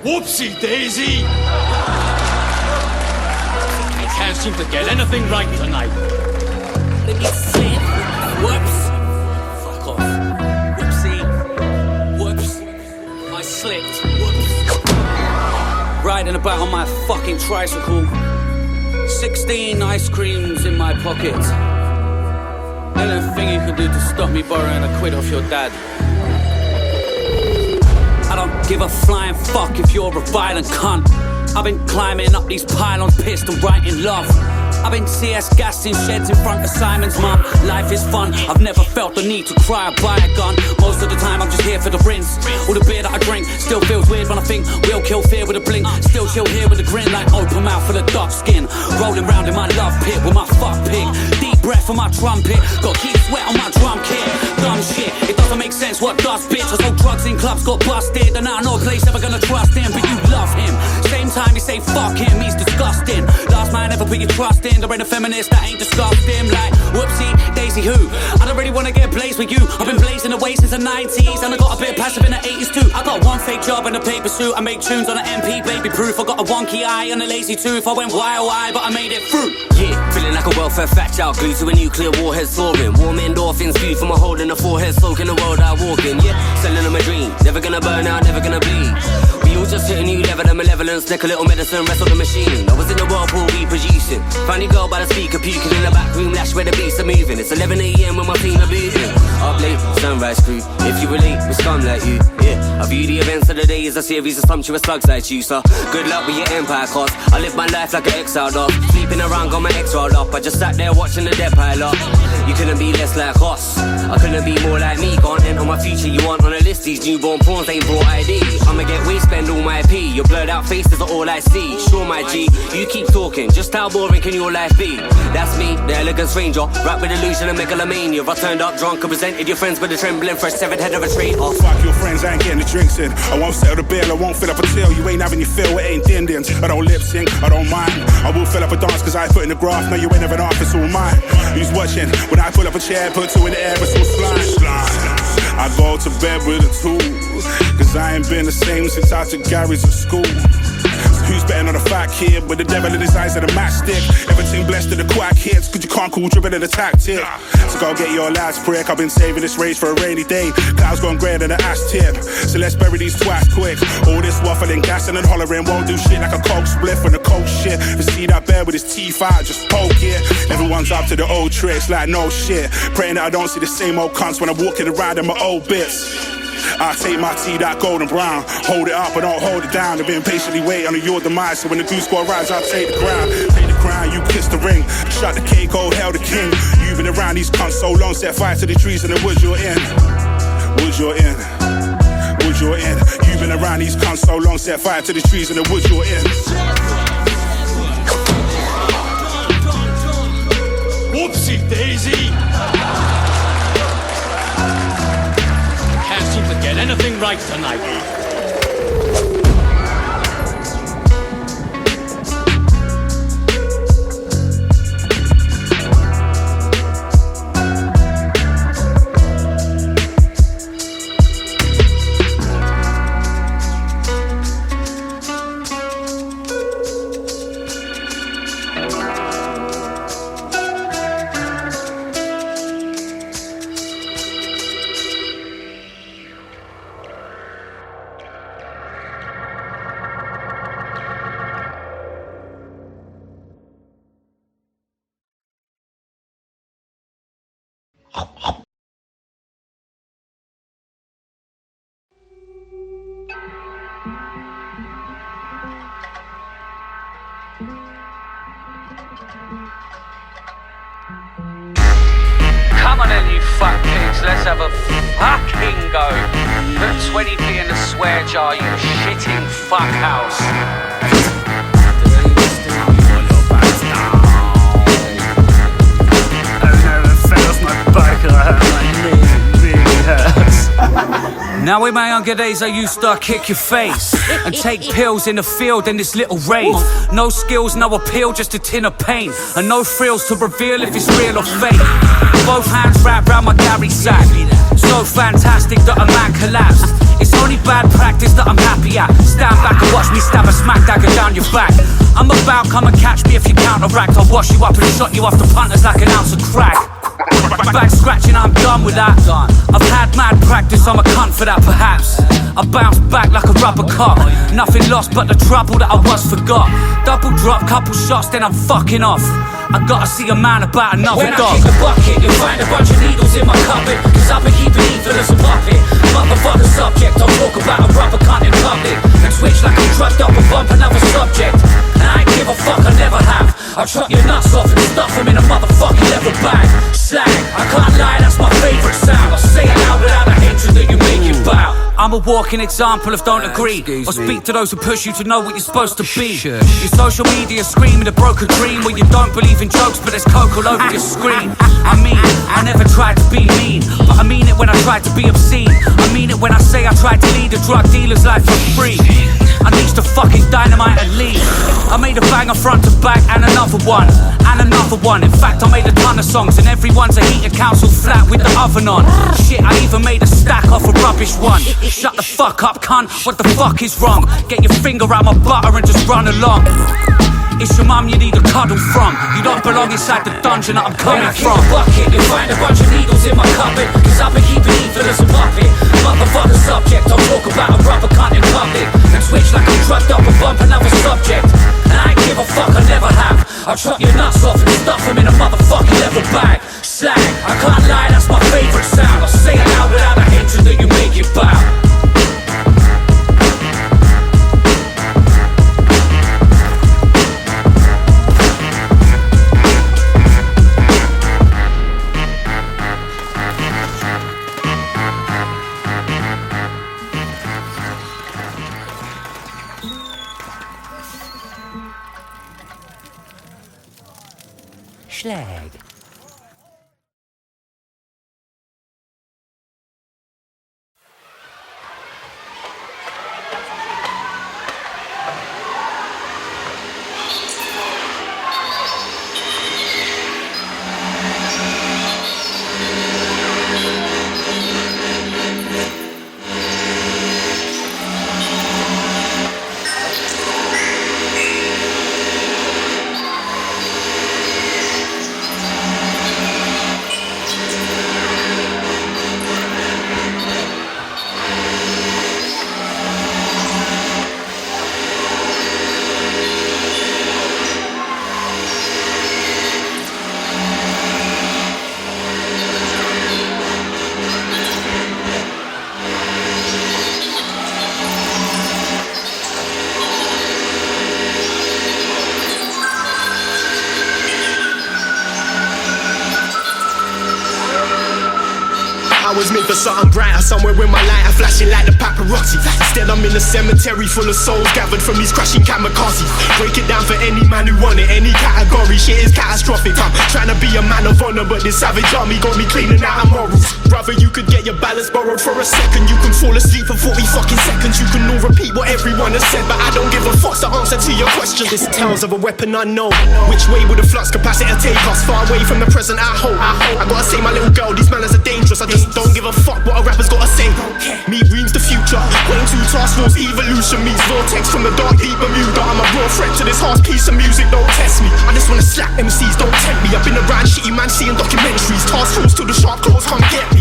Whoopsie daisy! I can't seem to get anything right tonight. Let me slip. Whoops. Fuck off. Whoopsie. Whoops. I slipped. Whoops. Riding about on my fucking tricycle. 16 ice creams in my pocket. Anything you can do to stop me borrowing a quid off your dad. I don't give a flying fuck if you're a violent cunt. I've been climbing up these pylons, pissed and writing love. I've been CS gassed in sheds in front of Simon's mum. Life is fun, I've never felt the need to cry or buy a gun. Most of the time I'm just here for the rinse. All the beer that I drink still feels weird when I think we'll kill fear with a blink. Still chill here with a grin like open mouth full of dark skin. Rolling round in my love pit with my fuck pig. Deep breath on my trumpet, got keep sweat on my drum kit. Dumb shit, it doesn't make sense what does, bitch. I sold drugs in clubs, got busted, and now no place ever gonna trust him. But you love him, same time you say fuck him, he's disgusting. Last man ever put your trust in. There ain't a feminist that ain't disgusting. Like, whoopsie, daisy who? I don't really wanna get blazed with you. I've been blazing away since the 90s, and I got a bit passive in the 80s too. I got one fake job and a paper suit. I make tunes on an MP, baby proof. I got a wonky eye and a lazy tooth. I went wild, but I made it through. Yeah, feeling like a welfare fat child, glued to a nuclear warhead soaring. Warm endorphins, food from a hole in the forehead, soaking the world I walk in. Yeah, selling them a dream, never gonna burn out, never gonna bleed. We all just hit a new level of malevolence, take a little medicine, rest on the machine. I was in the whirlpool reproducing, found your girl by the speaker puking in the back room, lash where the beats are moving. It's 11 AM when my team are beating. Up late, sunrise crew, if you relate, we scum like you. Yeah, I view the events of the day as a series of sumptuous slugs like you, so good luck with your empire cause I live my life like an exile dog, sleeping around, got my ex rolled up. I just sat there watching the dead pile up. You couldn't be less like us, I couldn't be more like me. Can't enter my future, you aren't on a list. These newborn prawns ain't brought ID. I'ma get waste, spend all my P. Your blurred out faces are all I see. Sure my G, you keep talking, just how boring can your life be? That's me, the elegant stranger, rap with illusion and megalomania. I turned up drunk and presented your friends with a trembling fresh severed head of a traitor. Fuck your friends, I ain't getting the drinks in. I won't settle the bill, I won't fill up a till. You ain't having your fill, it ain't Indians. I don't lip sync, I don't mind. I will fill up a dance cause I put in the graft. No, you ain't having half, it's all mine. Who's watching? When I pull up a chair, put two in the air, it's all slime. I go to bed with a tool, cause I ain't been the same since I took Gary's at school. So who's betting on a fat kid with the devil in his eyes and a matchstick? Everything blessed to the quack hits, cause you can't call dribbling a tactic. So go get your last prick, I've been saving this race for a rainy day. Clouds gone greyer than an ash tip, so let's bury these twats quick. All this waffling, gassing and hollering won't do shit like a coke spliff and a coke shit. You see that bear with his teeth out, just poke it. Everyone's up to the old tricks like no shit, praying that I don't see the same old cunts when I'm walking around in my old bits. I take my tea, that golden brown, hold it up, I don't hold it down. I've been patiently waiting on your demise, so when the goose go rise, I'll take the crown. Take the crown, you kiss the ring, shut the cake, oh hell the king. You've been around these cunts so long, set fire to the trees in the woods you're in. Woods you're in, woods you're in. You've been around these cunts so long, set fire to the trees in the woods you're in. Whoopsie daisy! To get anything right tonight. Come on then, you fuck pigs, let's have a fucking go. Put 20p in the swear jar, you shitting fuck house. Now in my younger days I used to kick your face and take pills in the field in this little rave. No skills, no appeal, just a tin of pain, and no thrills to reveal if it's real or fake. Both hands wrapped round my Gary sack, so fantastic that a man collapsed. It's only bad practice that I'm happy at. Stand back and watch me stab a smack dagger down your back. I'm about, come and catch me if you counteract. I'll wash you up and shot you off the punters like an ounce of crack. Back scratching, I'm done with that. I've had mad practice, I'm a cunt for that perhaps. I bounce back like a rubber cock. Nothing lost but the trouble that I once forgot. Double drop, couple shots, then I'm fucking off. I gotta see a man about another dog. When I kick the bucket, you'll find a bunch of needles in my cupboard. Cause I've been keeping evil as a puppet. Motherfucker subject, I'll talk about a rubber cunt in public. And switch like I'm drugged up and bump another subject. And I ain't give a fuck, I never have. I'll chop your nuts off and stuff them in a motherfucking leather bag. Slang, I can't lie, that's my favourite sound. I'll say it out without the hatred that you make it bow. I'm a walking example of don't agree. Or speak to those who push you to know what you're supposed to be. Your social media screaming a broken dream where you don't believe in jokes but there's coke all over your screen. I mean, I never tried to be mean, but I mean it when I tried to be obscene. I mean it when I say I tried to lead a drug dealer's life for free. I need to fucking dynamite and leave. I made a banger front to back and another one. And another one. In fact, I made a ton of songs and everyone's a heater council flat with the oven on. Shit, I even made a stack off a rubbish one. Shut the fuck up, cunt, what the fuck is wrong? Get your finger out my butter and just run along. It's your mum you need a cuddle from. You don't belong inside the dungeon that I'm coming from. When I kick the bucket, you'll find a bunch of needles in my cupboard. Cause I've been keeping evil as a puppet. Motherfucker subject, I'll talk about a rubber cunt in public. And switch like I'm drugged up and bump another subject. And I ain't give a fuck, I never have. I'll chop your nuts off and stuff them in a motherfucking leather bag. Slang, I can't lie, that's my favourite sound. I'll say it out without the hatred that you make it bow. Schlag. I was made for something brighter, somewhere with my lighter flashing like the paparazzi. Instead I'm in a cemetery full of souls gathered from these crashing kamikazes. Break it down for any man who want it, any category. Shit is catastrophic. I'm trying to be a man of honor, but this savage army got me cleaning out of morals. Brother, you could get your balance borrowed for a second. You can fall asleep for 40 fucking seconds. You can all repeat what everyone has said, but I don't give a fuck's the answer to your question. This tales of a weapon unknown. Which way will the flux capacitor take us? Far away from the present I hope. I gotta say my little girl, these manners are dangerous. I just don't give a fuck what a rapper's gotta say. Me dreams the future. When two task force evolution meets vortex from the dark deep Bermuda. I'm a raw threat to this harsh piece of music. Don't test me. I just wanna slap MCs, don't tempt me. I've been around shitty man seeing documentaries. Task force till the sharp claws come get me.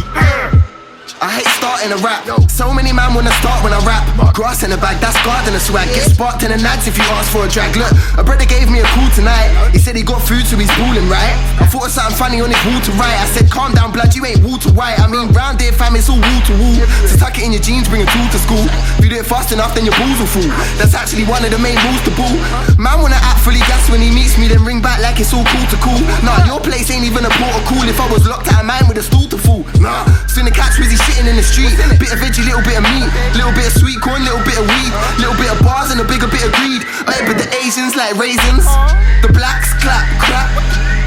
I hate starting a rap. So many man wanna start when I rap. Grass in the bag, that's gardener swag. Get sparked in the nads if you ask for a drag. Look, a brother gave me a call tonight. He said he got food so he's balling, right? I thought of something funny on his wall to write. I said calm down blood, you ain't wall to white. I mean round here fam, it's all wall to wall. So tuck it in your jeans, bring a tool to school. If you do it fast enough then your balls will fall. That's actually one of the main rules to ball. Man wanna act fully gas when he meets me, then ring back like it's all cool to cool. Nah, your place ain't even a port of call. If I was locked out of mine with a stool to fool. Nah, soon the catch busy shitting in the street. Bit of veggie, little bit of meat, little bit of sweet corn, little bit of weed, little bit of bars and a bigger bit of greed. But the Asians like raisins, the blacks clap crap,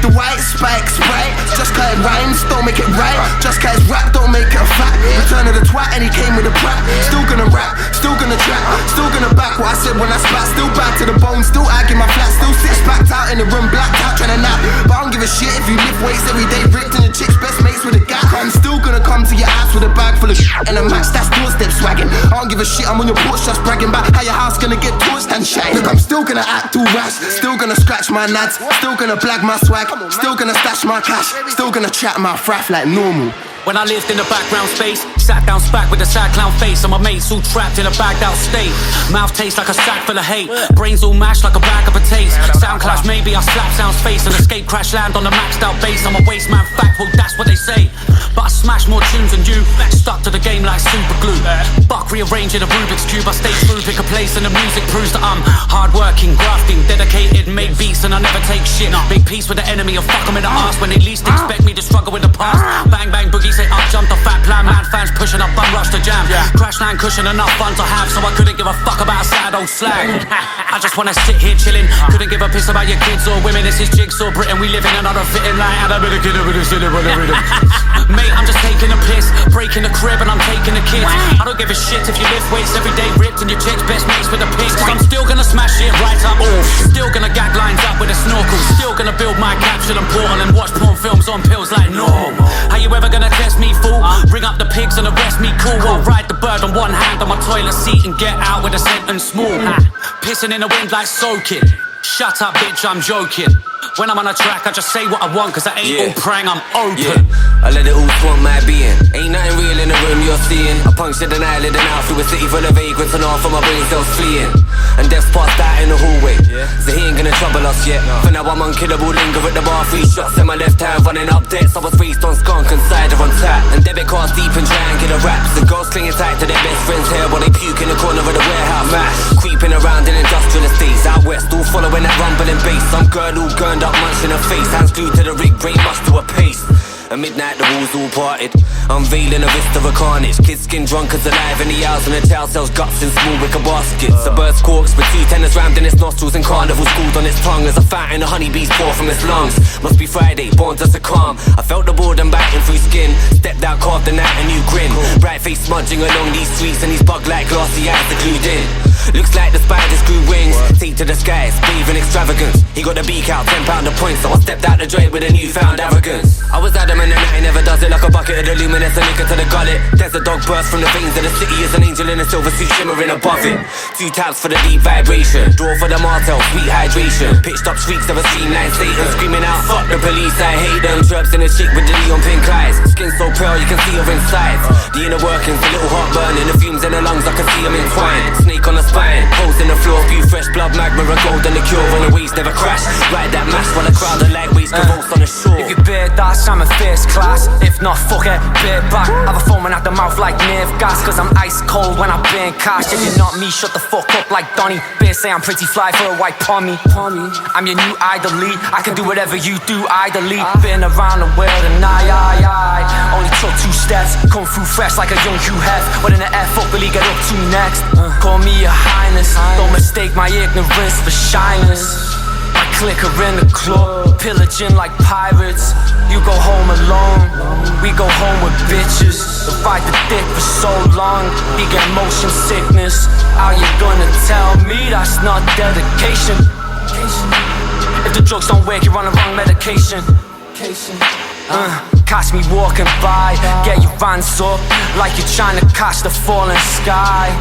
the white spike sprite. Just cause it rhymes, don't make it right. Just cause it's rap, don't make it a fact. Return of the twat and he came with a prat. Still gonna rap, still gonna trap, still gonna back what I said when I spat. Still bad to the bone, still agging my flat. Still six packed out in the room, blacked out trying to nap. But I don't give a shit if you lift weights every day. Ripped in the chick's best mates. face with a gap. I'm still gonna come to your ass with a bag full of shit and a match that's doorstep swagging. I don't give a shit, I'm on your porch just bragging about how your house gonna get torched and shit. Look, I'm still gonna act all rash, still gonna scratch my nads, still gonna blag my swag, still gonna stash my cash, still gonna chat my fraff like normal. When I lived in the background space, sat down spack with a sad clown face, and my mates all trapped in a bagged out state. Mouth tastes like a sack full of hate, brains all mashed like a bag of potatoes. Sound clash, maybe I slap sound's face and escape crash land on the maxed out bass. I'm a waste man fact, well that's what they say. But I smash more tunes than you, stuck to the game like super glue. Buck rearranging a Rubik's Cube, I stay true, pick a place and the music proves that I'm hardworking, grafting, dedicated, make beats and I never take shit. Big peace with the enemy and fuck them in the arse when they least expect me to struggle with the past. Bang bang boogie say up jump the fat plan, man fans pushing up, bum rush the jam. Crash land cushion enough fun to have, so I couldn't give a fuck about a sad old slag. I just wanna sit here chilling, couldn't give a piss about your kids or women. This is Jigsaw Britain, we live in another fitting line. And a bit of kid, a bit of silly, but a rhythm. Mate, I'm just taking a piss, breaking the crib and I'm taking the kids. I don't give a shit if you lift weights every day ripped and your chick's best mates with the pigs. Cause I'm still gonna smash it right up off, still gonna gag lines up with a snorkel, still gonna build my capsule and portal and watch porn films on pills like no. How you ever gonna test me, fool? Bring up the pigs and arrest me, cool. I'll ride the bird on one hand on my toilet seat and get out with a sentence small. Pissing in the wind like soaking. Shut up, bitch, I'm joking. When I'm on a track, I just say what I want, cause I ain't all prang, I'm open. I let it all swamp my being. Ain't nothing real in the room you're seeing. I punctured an eyelid and out through a city full of vagrants and half of my brain cells fleeing. And death's passed out in the hallway, so he ain't gonna trouble us yet. For now I'm unkillable, linger at the bar, 3 shots in my left hand, running up debts. I was raised on skunk and cider on tap, and debit cards deep in triangular wraps. The girls clinging tight to their best friend's hair while they puke in the corner of the warehouse. Mash, creeping around in industrial estates out west, all following that rumbling bass. Some girl all gurned up, munching her face, hands glued to the rig, brain mushed to a pace. At midnight the walls all parted, unveiling a vista of carnage. Kids skin drunk as alive in the hours, and the child sells guts in small wicker baskets. A bird's corks with 2 tenors rammed in its nostrils and carnival schooled on its tongue as a fountain of honeybees pour from its lungs. Must be Friday, born to succumb. I felt the boredom biting through skin, stepped out, carved the night a new grin. Bright face smudging along these streets and these bug-like glassy eyes are glued in. Looks like the spiders grew wings, take to the skies, bathing extravagance. He got the beak out, 10 pound a point, so I stepped out the joint with a newfound arrogance. I was adamant and he never does it, like a bucket of the luminous, a liquor to the gullet. There's a dog burst from the veins of the city as an angel in a silver suit shimmering above it. 2 tabs for the deep vibration, draw for the martel, sweet hydration. Pitched up shrieks of a scene like Satan, screaming out, fuck the police, I hate them. Chirps in a chick with the neon pink eyes, skin so pale you can see her inside. The inner workings, a little heart burning, the fumes in the lungs, I can see them entwined. Snake on the spine, holes in the floor, spew fresh blood, magma, a gold and the cure. When the waves never crash, ride that mash while the crowd of lightweights convulse on the shore. If you bear that, I'm in first class. If not, fuck it, bear back. Have a foaming at the mouth like nerve gas, cause I'm ice cold when I burn cash. If you're not me, shut the fuck up like Donny. Bear say I'm pretty fly for a white pommy. I'm your new idol lead, I can do whatever you do idly. Been around the world and I only took 2 steps, come through fresh like a young Hugh Hef. What in the F up will he get up to next? Call me your highness, don't mistake my ignorance for shyness. My clicker in the club, pillaging like pirates. You go home alone, we go home with bitches. Ride the dick for so long, he get motion sickness. How you gonna tell me that's not dedication? If the drugs don't work, you're on the wrong medication. Catch me walking by, get your hands up like you're trying to catch the falling sky.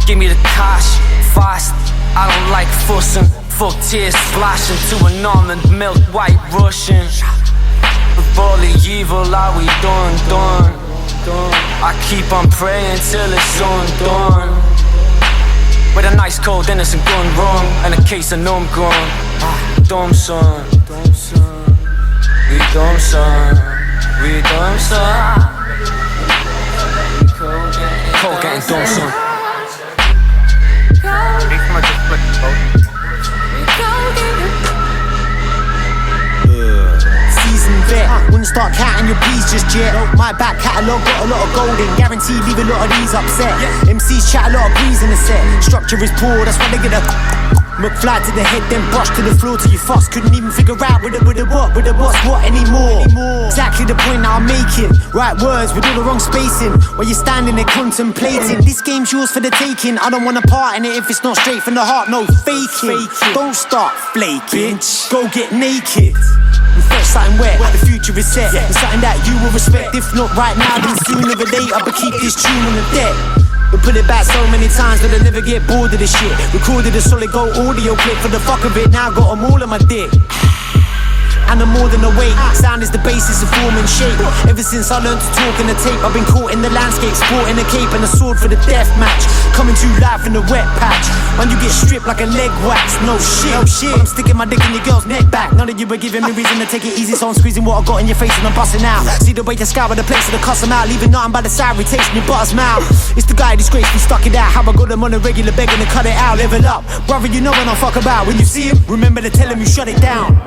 Give me the cash, fast, I don't like fussing. Fuck tears splashing to an almond milk white Russian. With all the evil are we done. I keep on praying till it's undone. With a nice cold innocent gun rum and a case of numb gun. Dumb son, we dumb son, we dumb son. Cold getting dumb son. Seasoned vet, wouldn't start counting your bees just yet. My back catalogue got a lot of gold in, guaranteed leave a lot of these upset. MCs chat a lot of breeze in the set, structure is poor, that's why they get a McFly to the head, then brush to the floor till you fuss. Couldn't even figure out with the what's what anymore. Exactly the point that I'm making. Right words with all the wrong spacing. While you're standing there contemplating. This game's yours for the taking. I don't want a part in it if it's not straight from the heart. No faking. Don't start flaking. Go get naked. and fresh, something wet. The future is set, it's something that you will respect. If not right now, then sooner or later, but keep this tune on the deck. We put it back so many times that I never get bored of this shit. Recorded a solid gold audio clip for the fuck of it. Now I got them all on my dick. And I'm more than a weight. Sound is the basis of form and shape. Ever since I learned to talk in the tape, I've been caught in the landscape, sporting a cape and a sword for the death match. Coming to life in the wet patch. When you get stripped like a leg wax. No shit, but I'm sticking my dick in your girl's neck back. None of you were giving me reason to take it easy, so I'm squeezing what I got in your face and I'm busting out. See the way to scour the place of the cuss 'em out, leaving nothing by the side, tasting your butter's mouth. It's the guy who disgracefully stuck it out. How I got them on a regular begging to cut it out. Level up, brother, you know what I fuck about. When you see him, remember to tell him you shut it down.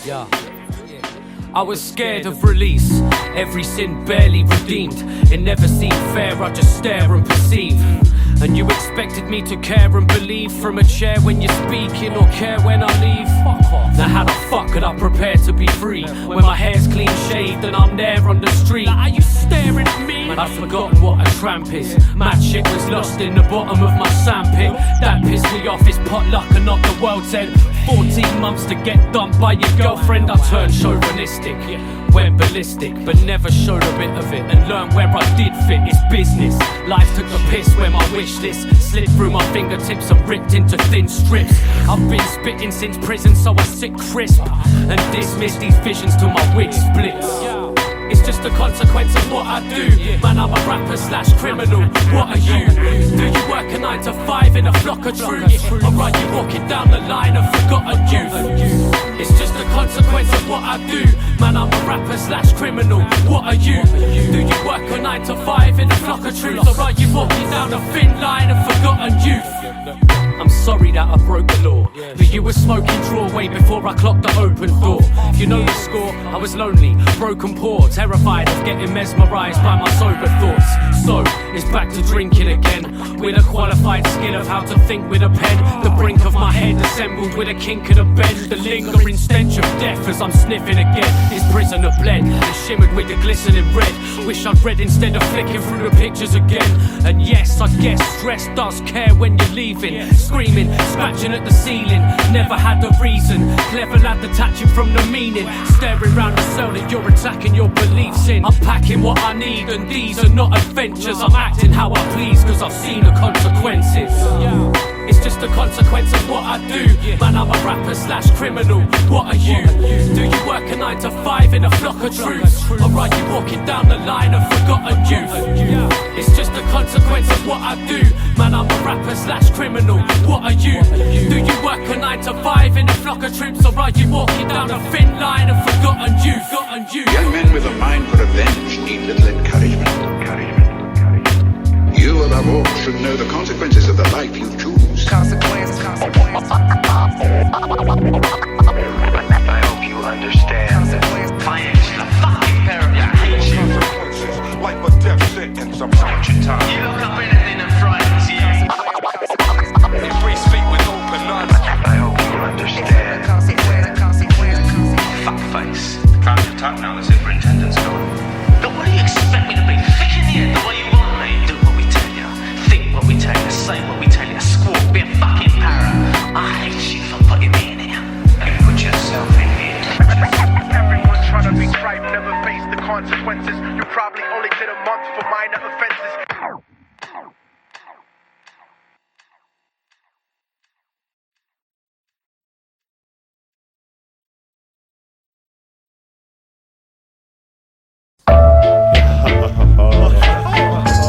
Yeah. I was scared of release, every sin barely redeemed. It never seemed fair, I just stare and perceive. And you expected me to care and believe from a chair when you're speaking, or care when I leave? Fuck off. Now how the fuck could I prepare to be free when my hair's clean shaved and I'm there on the street? Are you staring at me? I'd forgotten what a tramp is. Mad shit was lost in the bottom of my sandpit. That pissed me off, it's potluck and not the world's end. 14 months to get dumped by your girlfriend. I turned chauvinistic, went ballistic, but never showed a bit of it and learned where I did fit. It's business. Life took the piss when my wish list slipped through my fingertips and ripped into thin strips. I've been spitting since prison, so I sit crisp and dismiss these visions till my wig splits. It's just a consequence of what I do. Man, I'm a rapper / criminal. What are you? Do you work a 9 to 5 in a flock of troops? Or are you walking down the line of forgotten youth? It's just a consequence of what I do. Man, I'm a rapper / criminal. What are you? Do you work a 9 to 5 in a flock of troops? Or are you walking down a thin line of forgotten youth? I'm sorry that I broke the law, but you were smoking draw way before I clocked the open door. If you know the score, I was lonely, broken poor, terrified of getting mesmerised by my sober thoughts. So, it's back to drinking again, with a qualified skill of how to think with a pen. The brink of my head assembled with a kink and a bend. The lingering stench of death as I'm sniffing again. This prisoner bled and shimmered with the glistening red. Wish I'd read instead of flicking through the pictures again. And yes, I guess stress does care when you're leaving. Screaming, scratching at the ceiling, never had a reason. Clever lad detaching from the meaning. Staring round the cell that you're attacking your beliefs in. I'm packing what I need and these are not adventures. I'm acting how I please cause I've seen the consequences. It's just a consequence of what I do. Man, I'm a rapper / criminal. What are you? Do you work a 9 to 5 in a flock of troops? Or are you walking down the line of forgotten youth? It's just a consequence of what I do. Man, I'm a rapper / criminal. What are you? Do you work a 9 to 5 in a flock of troops? Or are you walking down a thin line of forgotten youth? Young men with a mind for revenge need little encouragement. You, above all, should know the consequences of the life you choose. Consequences. I hope you understand that finance is a fucking paradise. Consequences, like a death sentence. I'm not your time. You look up anything in front and see. Embrace fate with open arms. I hope you understand. Fuck face. Time to talk now, the superintendent's gone. But what do you expect me to be? Fish in the air the way you want me? Do what we tell you. Think what we tell you. Say what we tell you. Squawk. Be a fucking parrot. I hate you for putting me in here. You put yourself in here. Everyone's trying to be tripe, never face the consequences. You probably only did a month for minor offenses.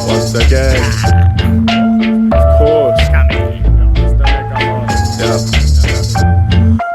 Once again, of course. Yeah.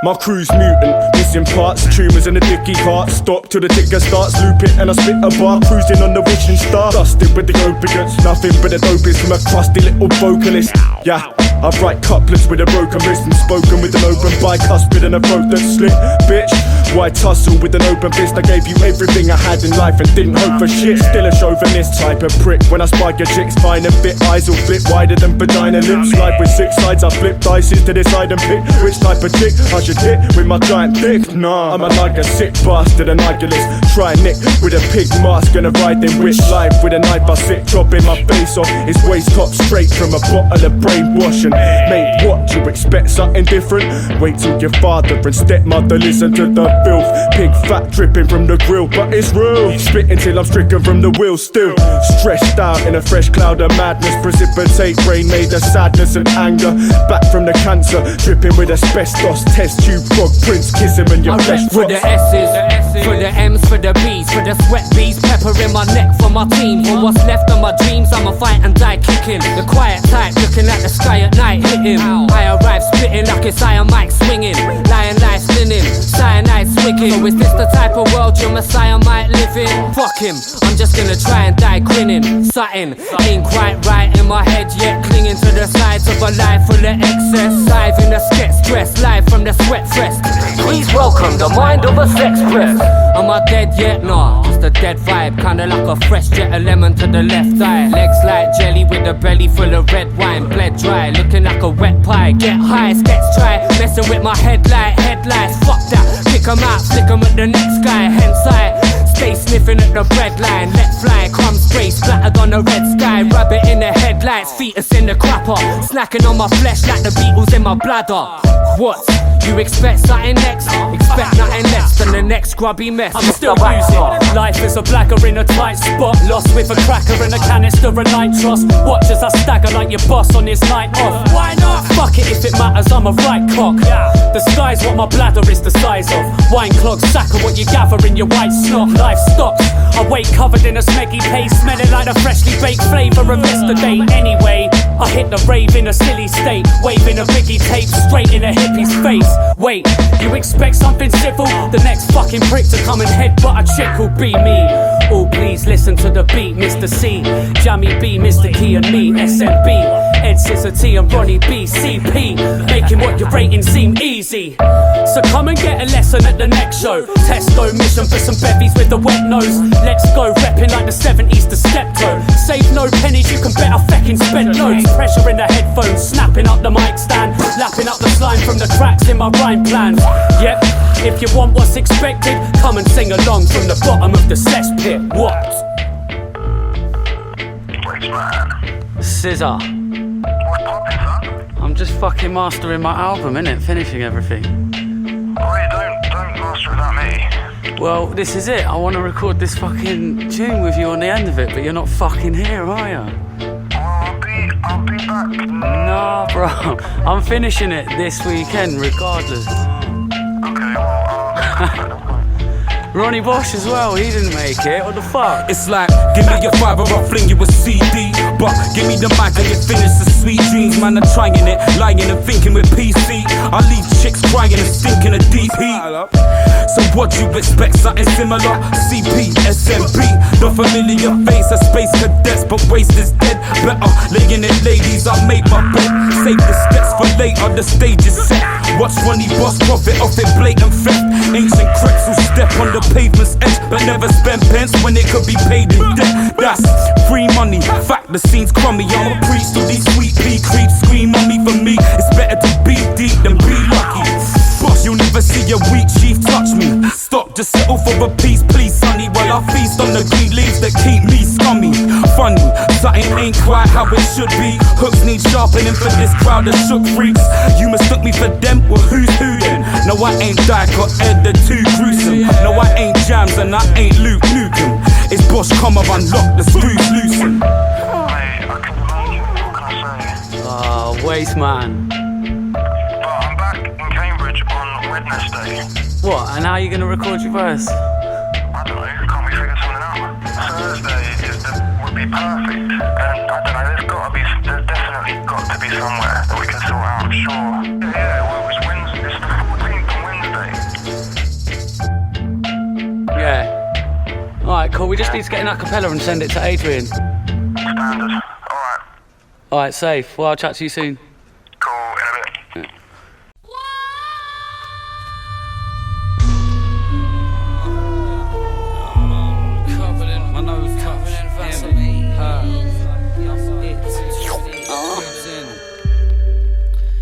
My crew's mutant, missing parts, tumours in the dicky cart. Stop till the ticker starts looping and I spit a bar, cruising on the wishing star. Dusted with the opiates, nothing but the dopest from a crusty little vocalist. Yeah, I write couplets with a broken wrist and spoken with an open bicuspid and a throat that's slit. Bitch, why tussle with an open fist? I gave you everything I had in life and didn't hope for shit. Still a chauvinist type of prick. When I spike your chicks, fine and fit. Eyes will flip wider than vagina lips. Life with 6 sides, I flip dices to decide and pick which type of chick I should hit with my giant dick. Nah, I'm like a sick bastard, an nihilist. Try Nick with a pig mask and a riding witch. Life with a knife I sit, chopping my face off his waist top straight from a bottle of brainwash. And mate, what, you expect something different? Wait till your father and stepmother listen to the filth. Pig fat dripping from the grill, but it's real. Spitting till I'm stricken from the wheel. Still stressed out in a fresh cloud of madness. Precipitate brain made of sadness and anger. Back from the cancer, dripping with asbestos. Test tube frog prints, kiss him and your flesh rots. For the S's, for the M's, for the B's, for the sweat bees. Pepper in my neck for my team. For what's left of my dreams, I'ma fight and die kicking. The quiet type, looking at the sky at night, hitting. I arrive spitting like it's Iron Mike swinging. Lion life's linen, cyanide swigging. So is this the type of world your messiah might live in? Fuck him, I'm just gonna try and die grinning. Something ain't quite right in my head yet. Clinging to the sides of a life full of excess. Live in a sketch stress, live from the sweat fest. Please welcome the mind of a sex press. Am I dead yet? Nah, just a dead vibe. Kinda like a fresh jet of lemon to the left eye. Legs like jelly with a belly full of red wine. Bled dry, looking like a wet pie. Get high, sketch try, messing with my headlights. Fuck that, pick 'em out, flick 'em at the next guy. Hence I stay sniffing at the bread line. Let fly, crumbs spray, splattered on the red sky. Rabbit in the headlights, fetus in the crapper. Snacking on my flesh like the Beatles in my bladder. What? You expect something next? Expect nothing less than the next grubby mess. I'm still using life as a blagger in a tight spot. Lost with a cracker and a canister of nitros. Watch as I stagger like your boss on his night off. Why not? Fuck it if it matters, I'm a right cock. The sky's what my bladder is the size of. Wine clogged sack of what you gather in your white snob. Life stops, I wake covered in a smeggy paste, smelling like the freshly baked flavour of yesterday. Anyway, I hit the rave in a silly state, waving a biggie tape straight in a hippie's face. Wait, you expect something civil? The next fucking prick to come and headbutt a chick will be me. Oh please listen to the beat, Mr. C, Jammy B, Mr. Key and me, SMB, Ed Scissor T and Ronnie B, CP, making what you're rating seem easy. So come and get a lesson at the next show. Testo mission for some bevies with the wet nose. Let's go, repping like the 70s to Stepto. Save no pennies, you can bet I feckin' spent loads. Pressure in the headphones, snapping up the mic stand, lapping up the slime from the tracks in my rhyme plans. Yep, if you want what's expected, come and sing along from the bottom of the cesspit. What? Scissor. I'm just fucking mastering my album, innit? Finishing everything. Wait, don't master without me. Well, this is it. I want to record this fucking tune with you on the end of it, but you're not fucking here, are you? I'll be back. Nah, bro. I'm finishing it this weekend, regardless. Okay, well, Ronnie Bosch as well, he didn't make it. What the fuck? It's like, give me your five or I'll fling you a CD. But give me the mic and you finish the sweet dreams. Man, I'm trying it, lying and thinking with PC. I leave chicks crying and stinking a deep heat. So what you expect, something similar? CP, SMB, the familiar face of space cadets, but waste is dead. Better laying it, ladies, I made my bed. Save the steps for later, the stage is set. Watch Ronnie Boss profit off it, blatant theft. Ancient crooks who step on the pavement's edge, but never spend pence when it could be paid in debt. That's free money, fact the scene's crummy. I'ma preach to these sweet pea creeps, scream on me. For me, it's better to be deep than be lucky. you're weak, chief, touch me. Stop, just settle for a piece, please, sonny. While I feast on the green leaves that keep me scummy. Funny, something ain't quite how it should be. Hooks need sharpening for this crowd of shook freaks. You mistook me for them, well who's who then? No, I ain't Dike-Year-end, they're too gruesome. No, I ain't Jams and I ain't Luke Nukem. It's Bosch, come I've unlocked the screws loosen. Waste man. But I'm back in Cambridge on Wednesday. What, and how are you gonna record your verse? I don't know, can't we figure something out? Thursday would be perfect. And I don't know, there's definitely got to be somewhere that we can sort out, I'm sure. Yeah, well, it's Wednesday, it's the 14th on Wednesday. Yeah. Alright, cool, we just need to get an acapella and send it to Adrian. Standard. Alright, safe. Well, I'll chat to you soon. Cool, in a bit. My nose covered in Vaseline.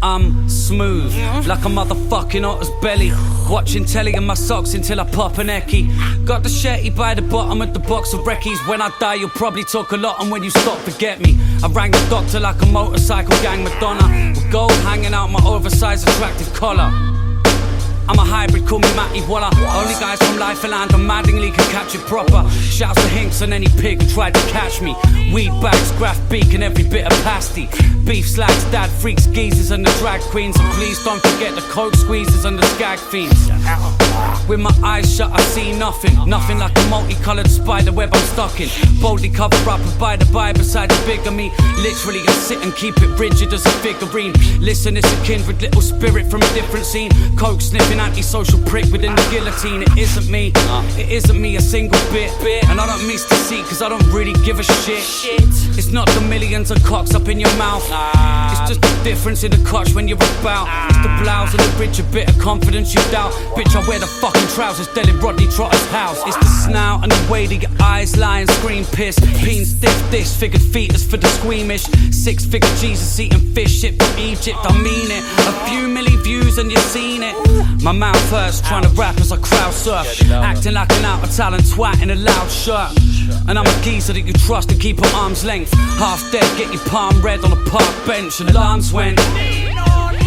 I'm smooth, like a motherfucking otter's belly. Watching telly in my socks until I pop an ecky. Got the shetty by the bottom of the box of reckies. When I die you'll probably talk a lot, and when you stop forget me. I rang the doctor like a motorcycle gang Madonna, with gold hanging out my oversized attractive collar. I'm a hybrid, call me Matty Waller. Only guys from Life and Land on Maddingly can catch it proper. Shouts to Hinks and any pig who tried to catch me. Weed bags, graph beak and every bit of pasty. Beef slacks, dad freaks, geezers and the drag queens. And please don't forget the coke squeezers and the skag fiends. With my eyes shut I see nothing. Nothing like a multicolored spider web I'm stuck in. Boldly cover up and by the by beside the bigger me. Literally I sit and keep it rigid as a figurine. Listen, it's a kindred little spirit from a different scene. Coke sniffing antisocial prick within the guillotine. It isn't me, it isn't me a single bit. And I don't miss the seat cause I don't really give a shit. It's not the millions of cocks up in your mouth. It's just the difference in the crotch when you're about. It's the blouse and the rich, a bit of confidence you doubt. Bitch, I wear the fucking trousers, Deli Rodney Trotter's house. It's the snout and the way that your eyes lie and scream piss. Peen stiff this, figured fetus for the squeamish. 6-figure Jesus eating fish shit from Egypt, I mean it. A few milli views and you've seen it. My mouth hurts trying to rap as I crowd surf. Acting like an out of talent twat in a loud shirt. And I'm a geezer that you trust and keep at arm's length. Half dead, get your palm red on a park bench. Alarms went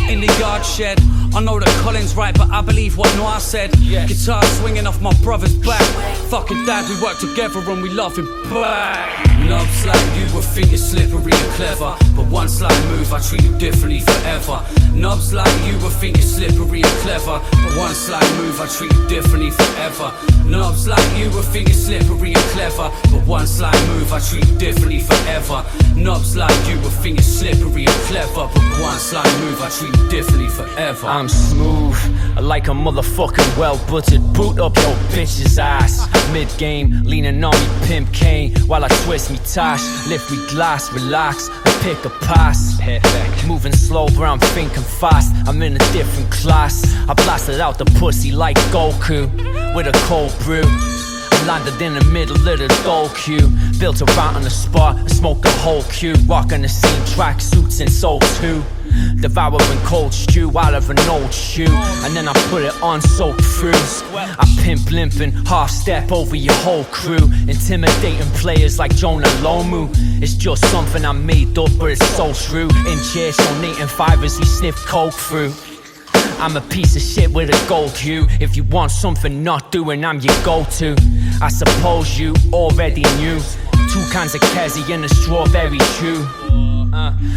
in the yard shed. I know that Colin's right, but I believe what Noir said. Guitar swinging off my brother's back. Fucking dad, we work together and we love him back. Knobs like you would think you're slippery and clever, but one slight move I treat you differently forever. Knobs like you would think you're slippery and clever, but one slight move I treat you differently forever. Knobs like you would think you're slippery and clever, but one slight move I treat you differently forever. Knobs like you would think you're slippery and clever, but one slight move I treat you differently forever. I'm smooth, like a motherfucking well-buttered. Boot up your bitch's ass. Mid-game, leaning on me pimp cane while I twist me tash. Lift me glass, relax, and pick a pass. Perfect. Moving slow, but I'm thinking fast. I'm in a different class. I blasted out the pussy like Goku with a cold brew. I landed in the middle of the doll queue. Built a route on the spot, I smoked the whole queue. Rocking the same track suits and soul too. Devouring cold stew out of an old shoe, and then I put it on soaked through. I pimp limping, half step over your whole crew. Intimidating players like Jonah Lomu. It's just something I made up, but it's so true. In chairs donating fivers, he sniffed coke through. I'm a piece of shit with a gold hue. If you want something not doing, I'm your go-to. I suppose you already knew. 2 cans of Kezi and a strawberry chew.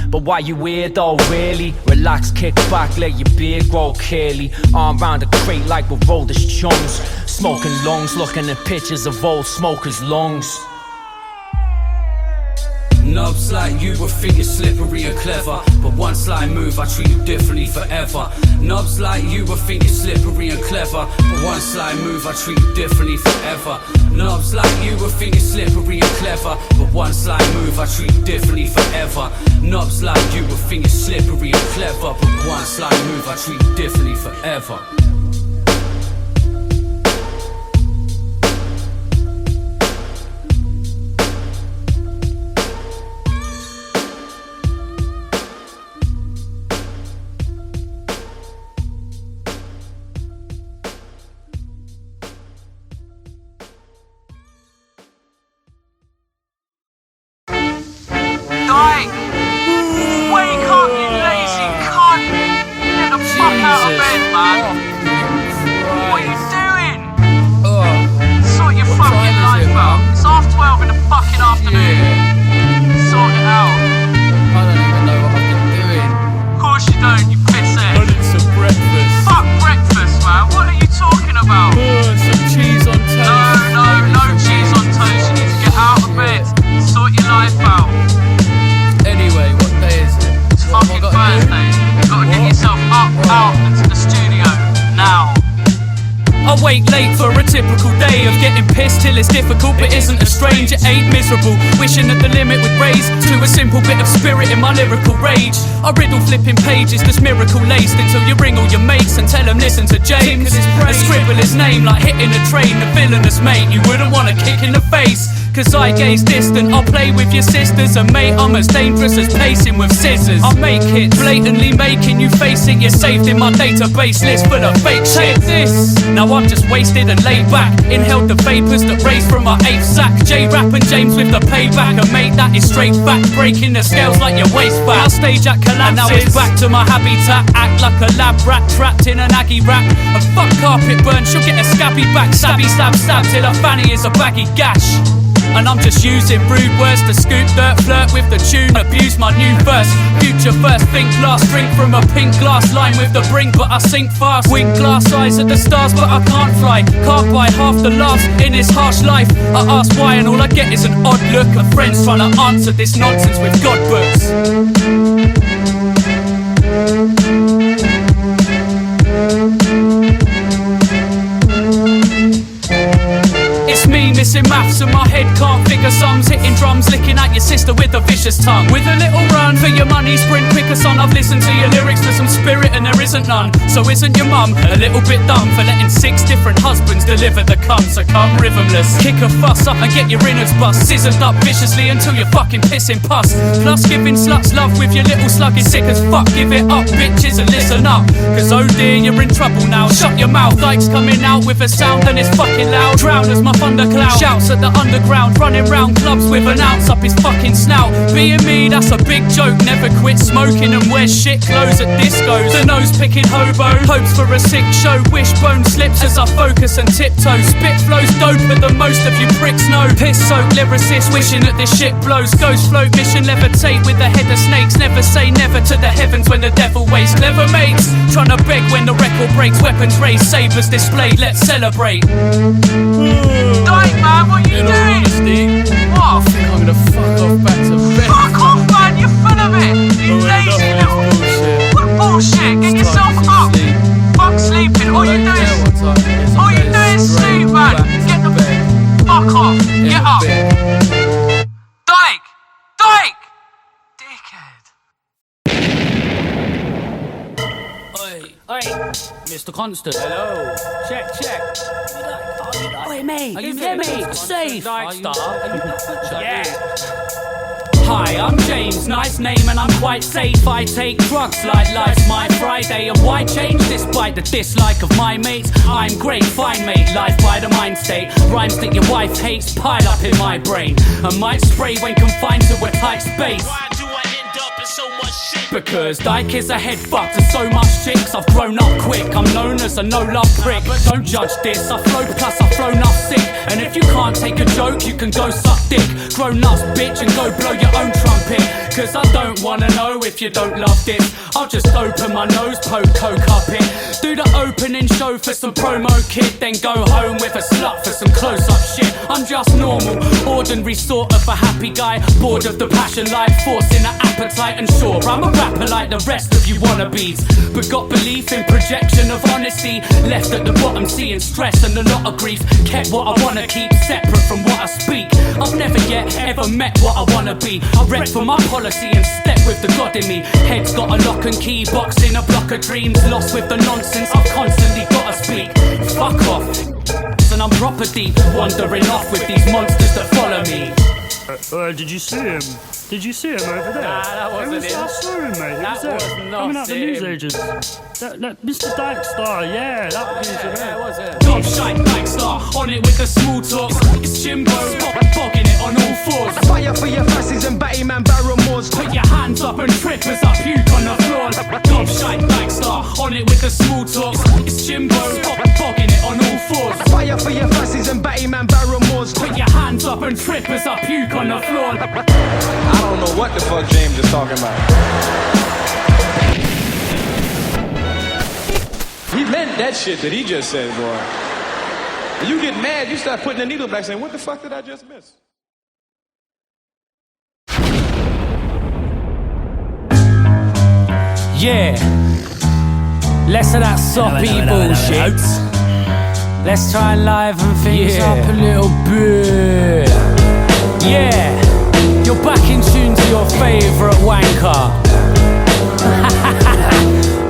But why you weird though, really? Relax, kick back, let your beard grow curly. Arm round a crate like we're rolled as chums. Smoking lungs, looking at pictures of old smokers' lungs. Knobs like you would think you're slippery and clever, but one slight move I treat you differently forever. Knobs like you would think you're slippery and clever, but one slight move I treat you differently forever. Knobs like you would think you're slippery and clever, but one slight move I treat you differently forever. Knobs like you would think you're slippery and clever, but one slight move I treat you differently forever. out of bed, man. What are you doing? Sort your fucking life out. It's 12:30 in the fucking afternoon. Sort it out. I don't even know what I've been doing. Of course you don't, you pisshead. I need some breakfast. Fuck breakfast, man. What are you talking about? Some cheese on toast. No cheese on toast. You need to get out of bed. Sort your life out. Anyway, what day is it? It's fucking Thursday. You gotta get yourself up, out, into the studio. Now. I wait late for a typical day of getting pissed till it's difficult, but isn't a strange, it ain't miserable. Wishing that the limit would raise to a simple bit of spirit in my lyrical rage. I riddle flipping pages that's miracle laced until you ring all your mates and tell them listen to James and scribble his name like hitting a train. The villainous mate you wouldn't want to kick in the face. Cause I gaze distant, I'll play with your sisters. And mate, I'm as dangerous as pacing with scissors. I make hits, blatantly making you face it. You're saved in my database list full of fake shit. Take this. Now I've just wasted and laid back, inhaled the vapours that raised from my 8th sack. J-Rap and James with the payback. And mate, that is straight fact, breaking the scales like your waist back. Now stage at collapses, and now it's back to my habitat. Act like a lab rat, trapped in an Aggie rap. And fuck carpet burn, she'll get a scabby back. Stabby, stab, stab, till her fanny is a baggy gash. And I'm just using rude words to scoop dirt, flirt with the tune, abuse my new verse. Future first, think last, drink from a pink glass line with the brink, but I sink fast. Wink glass eyes at the stars, but I can't fly. Can't buy half the laughs in this harsh life. I ask why, and all I get is an odd look of friends trying to answer this nonsense with God books. Missing maths and my head can't figure sums. Hitting drums, licking at your sister with a vicious tongue. With a little run for your money, sprint quicker son. I've listened to your lyrics for some spirit and there isn't none. So isn't your mum a little bit dumb for letting 6 different husbands deliver the cum? So come rhythmless, kick a fuss up and get your innards bust. Scissored up viciously until you're fucking pissing pus. Plus giving sluts love with your little slug is sick as fuck. Give it up bitches and listen up, cause oh dear you're in trouble now. Shut your mouth, Dike's coming out with a sound and it's fucking loud. Drown as my thundercloud shouts at the underground, running round clubs with an ounce up his fucking snout. Being me, that's a big joke. Never quit smoking and wear shit clothes at discos. The nose picking hobo hopes for a sick show. Wishbone slips as I focus and tiptoe. Spit flows doper than most of you pricks know. Piss soaked lyricists wishing that this shit blows. Ghost float mission levitate with the head of snakes. Never say never to the heavens when the devil waits. Clever mates trying to beg when the record breaks. Weapons raised, sabres displayed. Let's celebrate. Dike, man, what are you doing? Honesty, What? I think I'm gonna fuck off back to bed. Fuck off, man, you're full of it. You lazy little. What bullshit? Get yourself up. Fuck sleeping. All you do is sleep, man. Get the fuck off. Get up. Dike! Dike! Dickhead. Oi, Mr. Constant. Hello. Check. Oi, mate. Are you there, mate? Safe. Yeah. Hi, I'm James, nice name and I'm quite safe. I take drugs like life's my Friday. And why change despite the dislike of my mates? I'm great, fine mate, life by the mind state. Rhymes that your wife hates pile up in my brain and might spray when confined to a tight space. Why do I end up in so much shit? Because Dike is a head fuck to so much chicks. I've grown up quick, I'm known as a no-love prick. Don't judge this, I flow plus I've flown up sick. And if you can't take a joke, you can go suck dick. Grown ups, bitch, and go blow your own trumpet. Cause I don't wanna know if you don't love this. I'll just open my nose, poke coke up it. Do the opening show for some promo kit, then go home with a slut for some close-up shit. I'm just normal, ordinary sort of a happy guy. Bored of the passion life, forcing an appetite. And sure, I'm a rapper like the rest of you wannabes, but got belief in projection of honesty. Left at the bottom seeing stress and a lot of grief. Kept what I wanna keep separate from what I speak. I've never yet ever met what I wanna be. I rep for my policy and step with the God in me. Head's got a lock and key, box in a block of dreams. Lost with the nonsense, I've constantly gotta speak. Fuck off, and I'm proper deep, wandering off with these monsters that follow me. Did you see him? Did you see him over there? Nah, that wasn't him. I saw him, mate. That he was was not coming out the him. newsagents. That Mr. Dike star, yeah, that was him. Yeah, it was him. Top shite Dike star, on it with the small talks. It's Jimbo, bogging it on all fours. Fire for your verses and Batty Man Barrymores. Put your hands up and trip as I puke on the floor. Top shite Dike star, on it with the small talks. It's Jimbo, bogging it on all fours. Fire for your verses and Batty Man Barrymores. Put your hands up and trip as I puke on the floor. I don't know what the fuck James is talking about. He meant that shit that he just said, boy. When you get mad, you start putting the needle back saying, what the fuck did I just miss? Yeah, less of that soppy bullshit. Let's try and liven things up a little bit. Yeah, you're back in tune to your favourite wanker.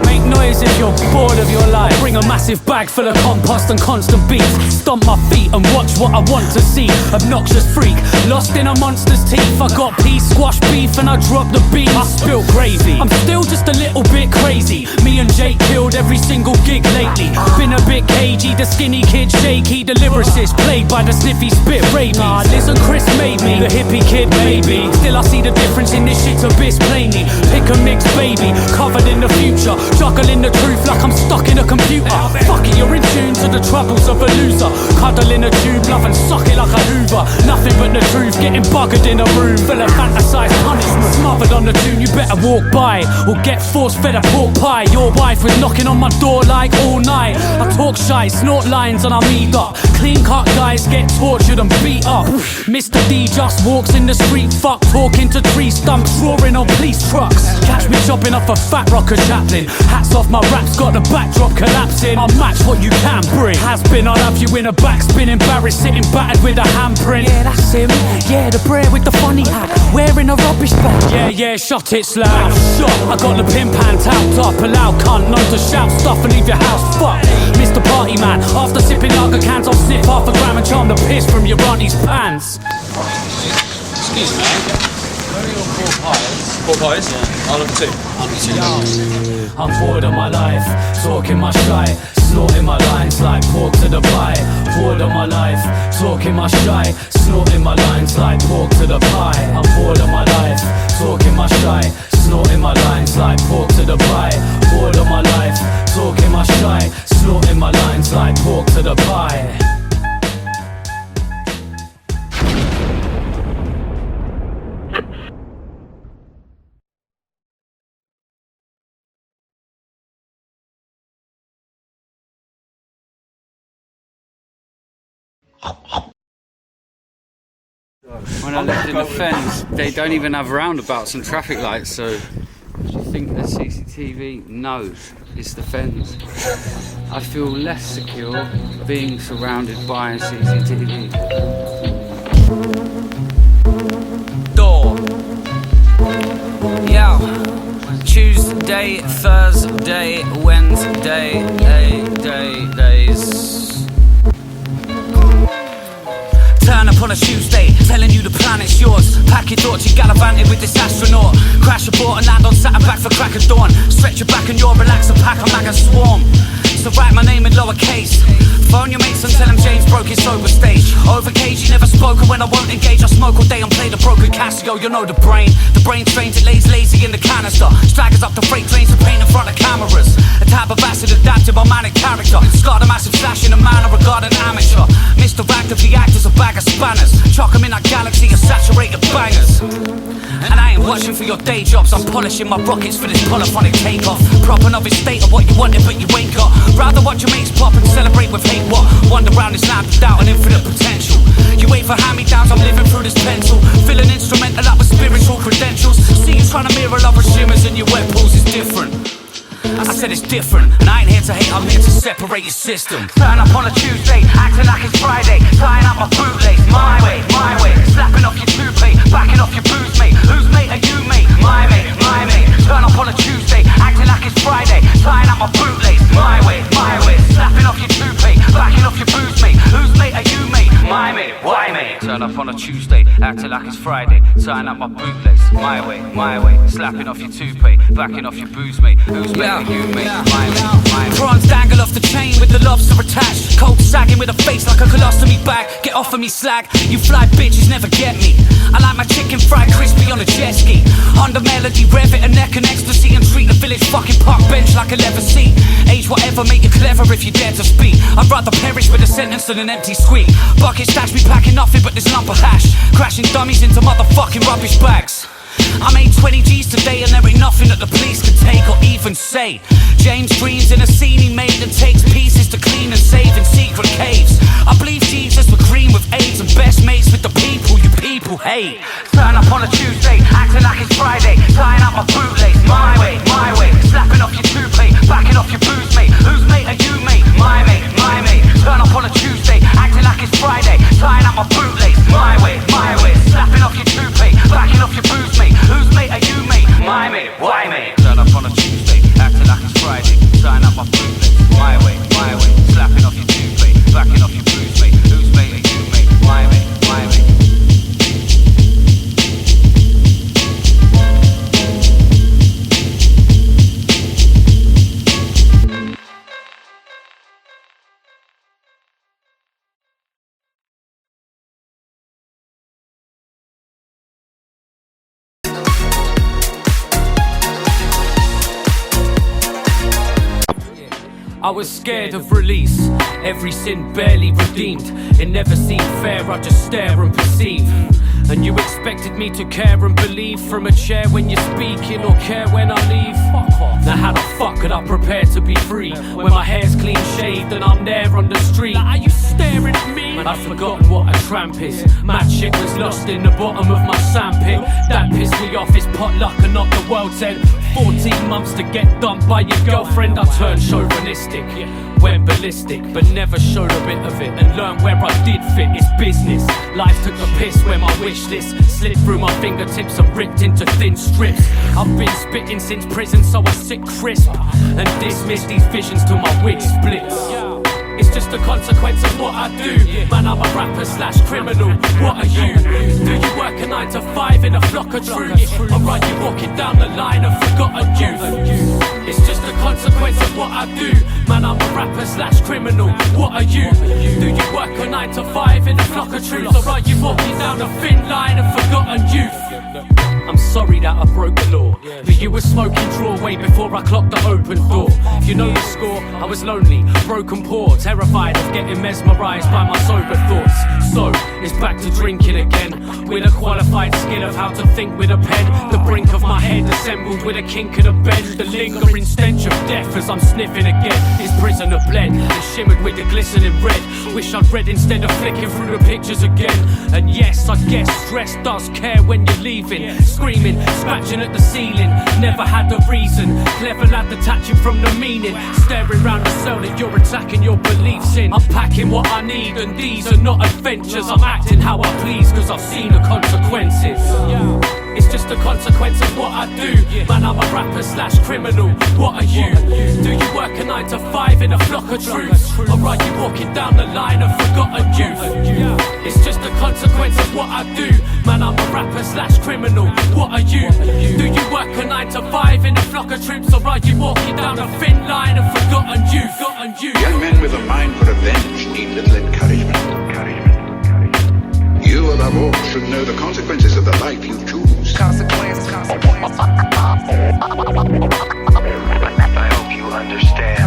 Make noise if you're bored of your life. Bring a massive bag full of compost and constant beats. Stomp my feet and watch what I want to see. Obnoxious freak, lost in a monster's teeth. I got peas, squash beef and I dropped the beef. I spilled gravy, I'm still just a little bit crazy. Me and Jake killed every single gig lately. Been a bit cagey, the skinny kid shaky. The lyricist played by the sniffy spit rabies. Nah, Liz and Chris made me, the hippie kid maybe. Still I see the difference in this shit's abyss plainly. Pick a mix baby, covered in the future. Juggling the truth like I'm stuck in a computer. Fuck it, you're in tune to the troubles of a loser. Cuddle in a tube, love and suck it like a Hoover. Nothing but the truth, getting buggered in a room full of fantasized punishment. Smothered on the tune, you better walk by or get force-fed a pork pie. Your wife was knocking on my door like all night. I talk shy, snort lines and I meet up. Clean-cut guys get tortured and beat up. Mr. D just walks in the street, fuck, talking to tree stumps, roaring on police trucks. Catch me chopping off a fat rocker chaplain. Hats off, my rap's got the backdrop collapsing. I'll match what you can bring. Has been, I'll have you in a backspin, embarrassed, sitting battered with a handprint. Yeah, that's him. Yeah, the brer with the funny hat, wearing a rubbish bag. Yeah, shot it slam. Shot. I got the pimp hand tapped up, a loud cunt, known to shout stuff and leave your house fucked. Mr. Party Man, after sipping lager cans, I'll snip half a gram and charm the piss from your auntie's pants. Excuse me. Where are your 4 pies? 4 pies? Yeah. I'll have 2. I'll have 2. I'm bored of my life, talking my shite, snorting my lines like pork to the pie. Bored of my life, talking my shite, snorting my lines like pork to the pie. I'm bored of my life, talking my shite, snorting my lines like pork to the pie. Bored of my life, talking my shite, snorting my lines like pork to the pie. When I lived in the Fens, they don't even have roundabouts and traffic lights, so do you think the CCTV? No, it's the Fens. I feel less secure being surrounded by a CCTV. Door. Yo. Tuesday, Thursday, Wednesday, days. Turn up on a Tuesday, telling you the planet's yours. Pack your thoughts, you gallivanted with this astronaut. Crash aboard and land on Saturn back for crack of dawn. Stretch your back and you're relaxed and pack 'em like a swarm. So write my name in lowercase. Phone your mates and tell them James broke his sober stage. Over cage, you never spoke, and when I won't engage, I smoke all day and play the broken Casio. You know the brain strains, it lays lazy in the canister. Strikers up the freight trains to paint in front of cameras. A type of acid adapted by manic character. Scarred a massive slash in a man I regard an amateur. Mr. Active, the actor's a bag of spanners. Chuck 'em in that galaxy of saturated bangers. And I ain't watching for your day jobs, I'm polishing my rockets for this polyphonic takeoff. Propping of his state of what you wanted but you ain't got. Rather watch your mates pop and celebrate with hate what? Wander around this land without an infinite potential. You wait for hand-me-downs, I'm living through this pencil. Feeling instrumental up with spiritual credentials. See you trying to mirror love with shimmers and your wet pools is different. I said it's different, and I ain't here to hate, I'm here to separate your system. Turn up on a Tuesday, acting like it's Friday. Tying up my bootlace, my way, slapping off your toupee, backing off your booze, mate. Whose mate are you, mate? My mate. Turn up on a Tuesday, acting like it's Friday. Tying up my bootlace, my way, slapping off your toupee, backing off your booze, mate. Whose mate are you, mate? My mate, why, mate? Turn up on a Tuesday, acting like it's Friday, tying up my bootlace. My way, slapping off your toupee, backing off your booze, mate. Who's making you, mate? My mate. Prawns dangle off the chain with the lobster attached. Cold sagging with a face like a colostomy bag. Get off of me, slag. You fly bitches never get me. I like my chicken fried crispy on a jet ski. On the melody, rev it, a neck and ecstasy, and treat the village fucking park bench like a leather seat. Age whatever, make you clever if you dare to speak. I'd rather perish with a sentence than an empty squeak. Bucket stash me packing nothing but this lump of hash. Crashing dummies into motherfucking rubbish bags. I made 20 G's today and there ain't nothing that the police can take or even say. James dreams in a scene he made and takes pieces to clean and save in secret caves. I believe Jesus would cream with AIDS and best mates with the people you people hate. Turn up on a Tuesday, acting like it's Friday, tying up my bootlace. My way, slapping off your toupee, backing off your booze, mate. Whose mate are you, mate? My mate. Turn up on a Tuesday, acting like it's Friday, tying up my bootlace. My way, slapping off your toupee, backing off your booze, mate. Whose mate are you, mate? My mate, why mate? Turn up on a Tuesday, acting like it's Friday, tying up my bootlace. My way, slapping off your toupee, backing off your booze, mate. Whose mate are you, mate? My mate. I was scared of release, every sin barely redeemed. It never seemed fair, I just stare and perceive. And you expected me to care and believe from a chair when you're speaking, or care when I leave? Fuck off. Now how the fuck could I prepare to be free when my hair's clean shaved and I'm there on the street? Now are you staring at me? And I've forgotten what a tramp is. Mad shit was lost in the bottom of my sandpit. That pissed me off, it's potluck and not the world's end. 14 months to get dumped by your girlfriend. I turned chauvinistic, went ballistic, but never showed a bit of it and learned where I did fit. It's business. Life took a piss when my wish list slipped through my fingertips and ripped into thin strips. I've been spitting since prison, so I sit crisp and dismiss these visions till my wig splits. It's just a consequence of what I do. Man, I'm a rapper / criminal. What are you? Do you work a 9 to 5 in a flock of troops? Or are you walking down the line of forgotten youth? It's just a consequence of what I do. Man, I'm a rapper / criminal. What are you? Do you work a 9 to 5 in a flock of troops? Or are you walking down a thin line of forgotten youth? I'm sorry that I broke the law, but you were smoking draw way before I clocked the open door. You know the score, I was lonely, broken poor, terrified of getting mesmerised by my sober thoughts. So, it's back to drinking again, with a qualified skill of how to think with a pen. The brink of my head assembled with a kink and a bend. The lingering stench of death as I'm sniffing again is prisoner blend and shimmered with the glistening red. Wish I'd read instead of flicking through the pictures again. And yes, I guess stress does care when you're leaving. Screaming, scratching at the ceiling, never had a reason. Clever lad detaching from the meaning, staring round the cell that you're attacking your beliefs in. I'm packing what I need and these are not adventures. I'm acting how I please cause I've seen the consequences. It's just a consequence of what I do. Man, I'm a rapper / criminal. What are you? Do you work a 9 to 5 in a flock of troops? Or are you walking down the line of forgotten youth? It's just a consequence of what I do. Man, I'm a rapper / criminal. What are you? Do you work a 9 to 5 in a flock of troops? Or are you walking down a thin line of forgotten youth? Young men with a mind for revenge need little encouragement. You, above all, should know the consequences of the life you choose. I hope you understand.